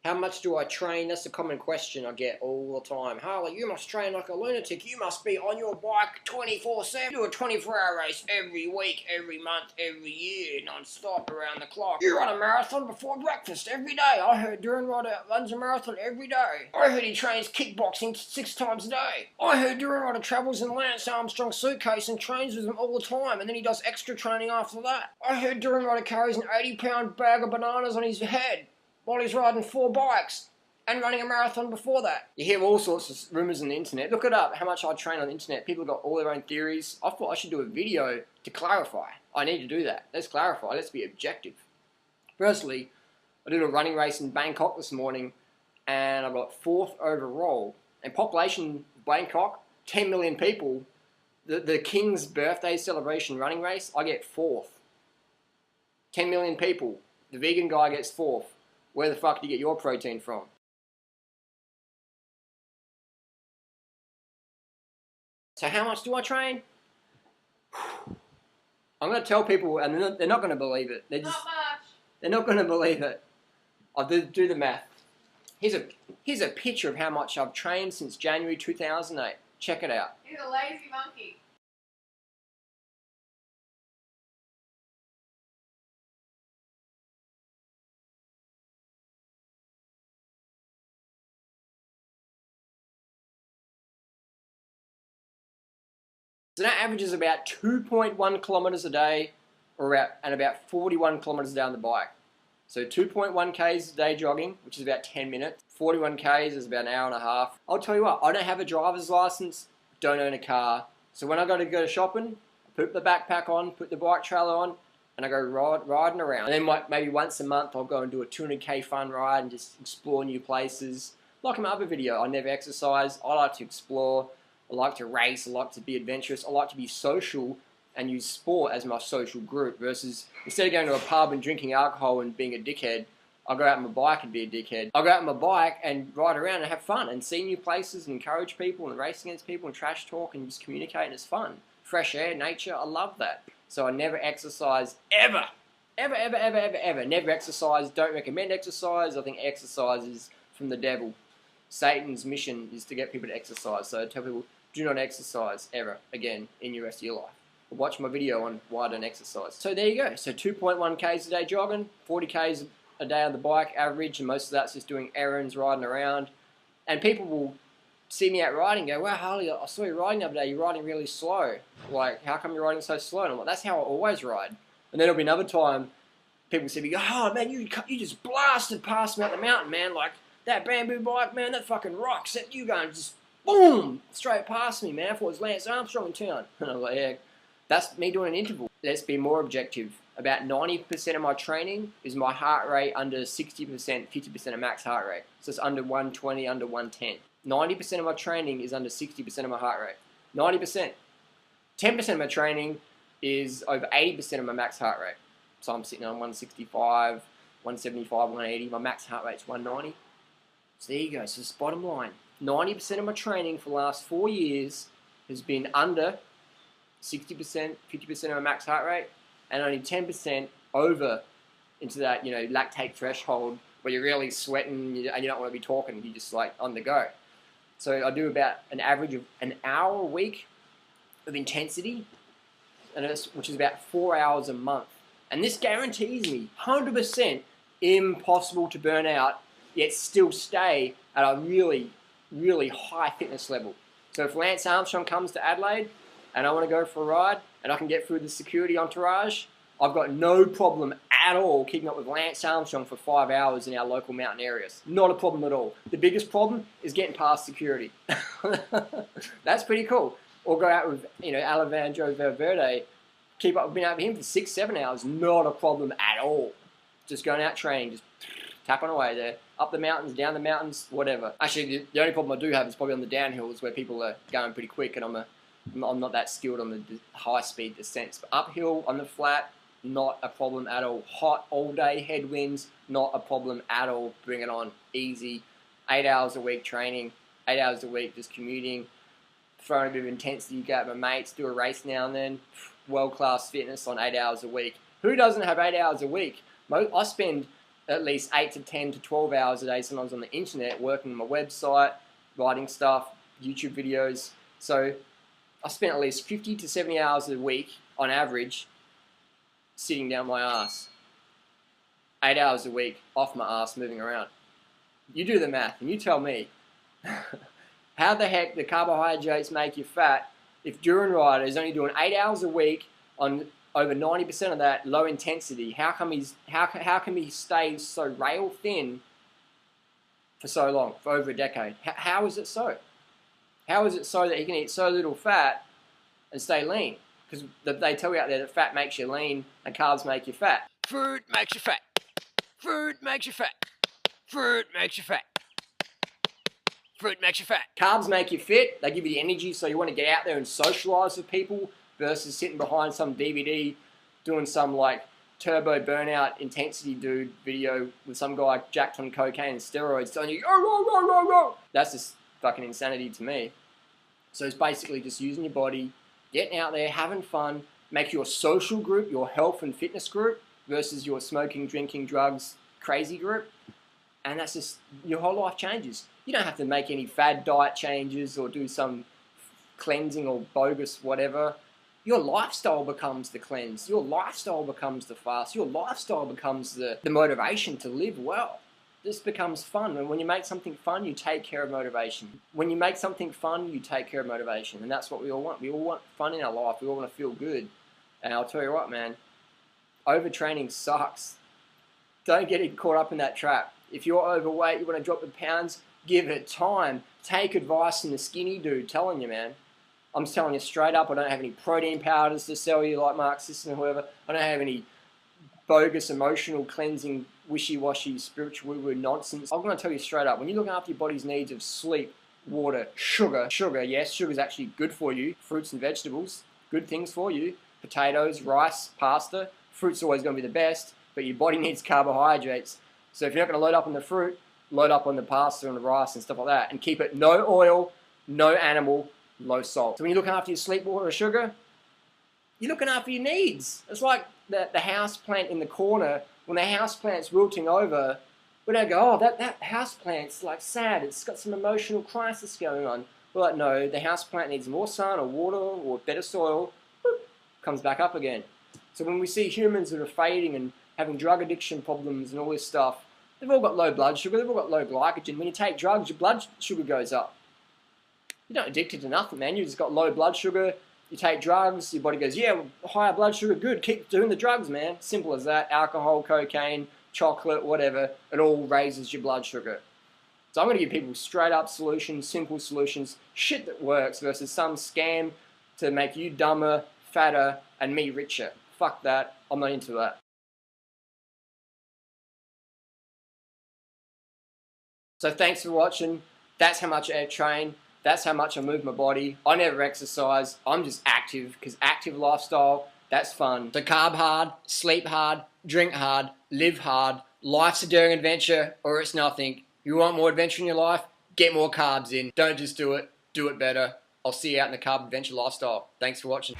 How much do I train? That's a common question I get all the time. Harley, you must train like a lunatic. You must be on your bike 24/7. Do a 24-hour race every week, every month, every year, non-stop around the clock. You run a marathon before breakfast every day. I heard Durianrider runs a marathon every day. I heard he trains kickboxing 6 times a day. I heard Durianrider travels in Lance Armstrong's suitcase and trains with him all the time, and then he does extra training after that. I heard Durianrider carries an 80-pound bag of bananas on his head while he's riding 4 bikes and running a marathon before that. You hear all sorts of rumours on the internet. Look it up, how much I train on the internet. People have got all their own theories. I thought I should do a video to clarify. I need to do that. Let's clarify. Let's be objective. Firstly, I did a running race in Bangkok this morning and I got 4th overall. And population Bangkok, 10 million people. The King's birthday celebration running race, I get 4th. 10 million people. The vegan guy gets 4th. Where the fuck do you get your protein from? So how much do I train? I'm going to tell people, and they're not going to believe it. Not much. They're not going to believe it. I'll do the math. Here's a picture of how much I've trained since January 2008. Check it out. He's a lazy monkey. So that averages about 2.1 kilometers a day, and about 41 kilometers a day on the bike. So 2.1 k's a day jogging, which is about 10 minutes. 41 k's is about an hour and a half. I'll tell you what, I don't have a driver's license, don't own a car. So when I go to shopping, I put the backpack on, put the bike trailer on, and I go riding around. And then maybe once a month I'll go and do a 200k fun ride and just explore new places. Like in my other video, I never exercise, I like to explore. I like to race, I like to be adventurous, I like to be social and use sport as my social group versus instead of going to a pub and drinking alcohol and being a dickhead, I'll go out on my bike and be a dickhead. I'll go out on my bike and ride around and have fun and see new places and encourage people and race against people and trash talk and just communicate and it's fun. Fresh air, nature, I love that. So I never exercise ever. Ever, ever, ever, ever, ever. Never exercise, don't recommend exercise. I think exercise is from the devil. Satan's mission is to get people to exercise. So I tell people, do not exercise ever again in the rest of your life. Watch my video on why I don't exercise. So there you go. So 2.1 k's a day jogging, 40 k's a day on the bike average, and most of that's just doing errands, riding around. And people will see me out riding and go, wow, Harley, I saw you riding the other day. You're riding really slow. Like, how come you're riding so slow? And I'm like, that's how I always ride. And then there'll be another time people see me go, oh man, you just blasted past me up the mountain, man. Like, that bamboo bike, man, that fucking rocks. You going just boom, straight past me, man. I thought it was Lance Armstrong in town. And I was like, yeah, that's me doing an interval. Let's be more objective. About 90% of my training is my heart rate under 60%, 50% of max heart rate. So it's under 120, under 110. 90% of my training is under 60% of my heart rate. 90%. 10% of my training is over 80% of my max heart rate. So I'm sitting on 165, 175, 180. My max heart rate's 190. So there you go. So it's bottom line. 90% of my training for the last 4 years has been under 60%, 50% of my max heart rate, and only 10% over into that, lactate threshold where you're really sweating and you don't want to be talking, you're just like on the go. So I do about an average of an hour a week of intensity, which is about 4 hours a month. And this guarantees me 100% impossible to burn out, yet still stay at a really, really high fitness level. So if Lance Armstrong comes to Adelaide and I want to go for a ride and I can get through the security entourage, I've got no problem at all keeping up with Lance Armstrong for 5 hours in our local mountain areas. Not a problem at all. The biggest problem is getting past security. That's pretty cool. Or go out with, Alejandro Valverde, keep up, been out with him for 6, 7 hours. Not a problem at all. Just going out training, just tapping away there. Up the mountains, down the mountains, whatever. Actually, the only problem I do have is probably on the downhills where people are going pretty quick and I'm not that skilled on the high-speed descents. But uphill, on the flat, not a problem at all. Hot all day, headwinds, not a problem at all. Bring it on, easy. 8 hours a week training, 8 hours a week just commuting, throwing a bit of intensity, go out with my mates, do a race now and then. World-class fitness on 8 hours a week. Who doesn't have 8 hours a week? I spend at least 8 to 10 to 12 hours a day, sometimes on the internet, working on my website, writing stuff, YouTube videos. So I spent at least 50 to 70 hours a week on average sitting down my ass. 8 hours a week off my ass moving around. You do the math and you tell me how the heck the carbohydrates make you fat if Durianrider is only doing 8 hours a week on over 90% of that low intensity. How can he stay so rail thin for so long, for over a decade? How is it so? How is it so that he can eat so little fat and stay lean? Because they tell you out there that fat makes you lean and carbs make you fat. Food makes you fat. Food makes you fat. Food makes you fat. Fruit makes you fat. Carbs make you fit. They give you the energy so you want to get out there and socialise with people versus sitting behind some DVD doing some like turbo burnout intensity dude video with some guy jacked on cocaine and steroids telling you, oh. That's just fucking insanity to me. So it's basically just using your body, getting out there, having fun, make your social group, your health and fitness group versus your smoking, drinking, drugs, crazy group. And that's just, your whole life changes. You don't have to make any fad diet changes or do some cleansing or bogus whatever. Your lifestyle becomes the cleanse. Your lifestyle becomes the fast. Your lifestyle becomes the motivation to live well. This becomes fun. And when you make something fun, you take care of motivation. When you make something fun, you take care of motivation. And that's what we all want. We all want fun in our life. We all want to feel good. And I'll tell you what, man, overtraining sucks. Don't get caught up in that trap. If you're overweight, you want to drop the pounds, give it time. Take advice from the skinny dude telling you, man. I'm just telling you straight up, I don't have any protein powders to sell you like Mark Sisson or whoever. I don't have any bogus emotional cleansing, wishy-washy, spiritual woo-woo nonsense. I'm going to tell you straight up, when you're looking after your body's needs of sleep, water, sugar, yes, sugar's actually good for you. Fruits and vegetables, good things for you. Potatoes, rice, pasta. Fruit's always going to be the best, but your body needs carbohydrates. So if you're not going to load up on the fruit, load up on the pasta and the rice and stuff like that. And keep it no oil, no animal, low salt. So when you're looking after your sleep, water, or sugar, you're looking after your needs. It's like the house plant in the corner. When the house plant's wilting over, we don't go, oh, that house plant's like sad. It's got some emotional crisis going on. We're like, no, the house plant needs more sun or water or better soil. Boop, comes back up again. So when we see humans that are fading and having drug addiction problems and all this stuff, they've all got low blood sugar, they've all got low glycogen. When you take drugs, your blood sugar goes up. You're not addicted to nothing, man. You've just got low blood sugar. You take drugs, your body goes, yeah, higher blood sugar, good. Keep doing the drugs, man. Simple as that. Alcohol, cocaine, chocolate, whatever. It all raises your blood sugar. So I'm going to give people straight up solutions, simple solutions, shit that works versus some scam to make you dumber, fatter, and me richer. Fuck that. I'm not into that. So thanks for watching. That's how much I train. That's how much I move my body. I never exercise. I'm just active because active lifestyle, that's fun. So carb hard, sleep hard, drink hard, live hard. Life's a daring adventure or it's nothing. You want more adventure in your life? Get more carbs in. Don't just do it better. I'll see you out in the carb adventure lifestyle. Thanks for watching.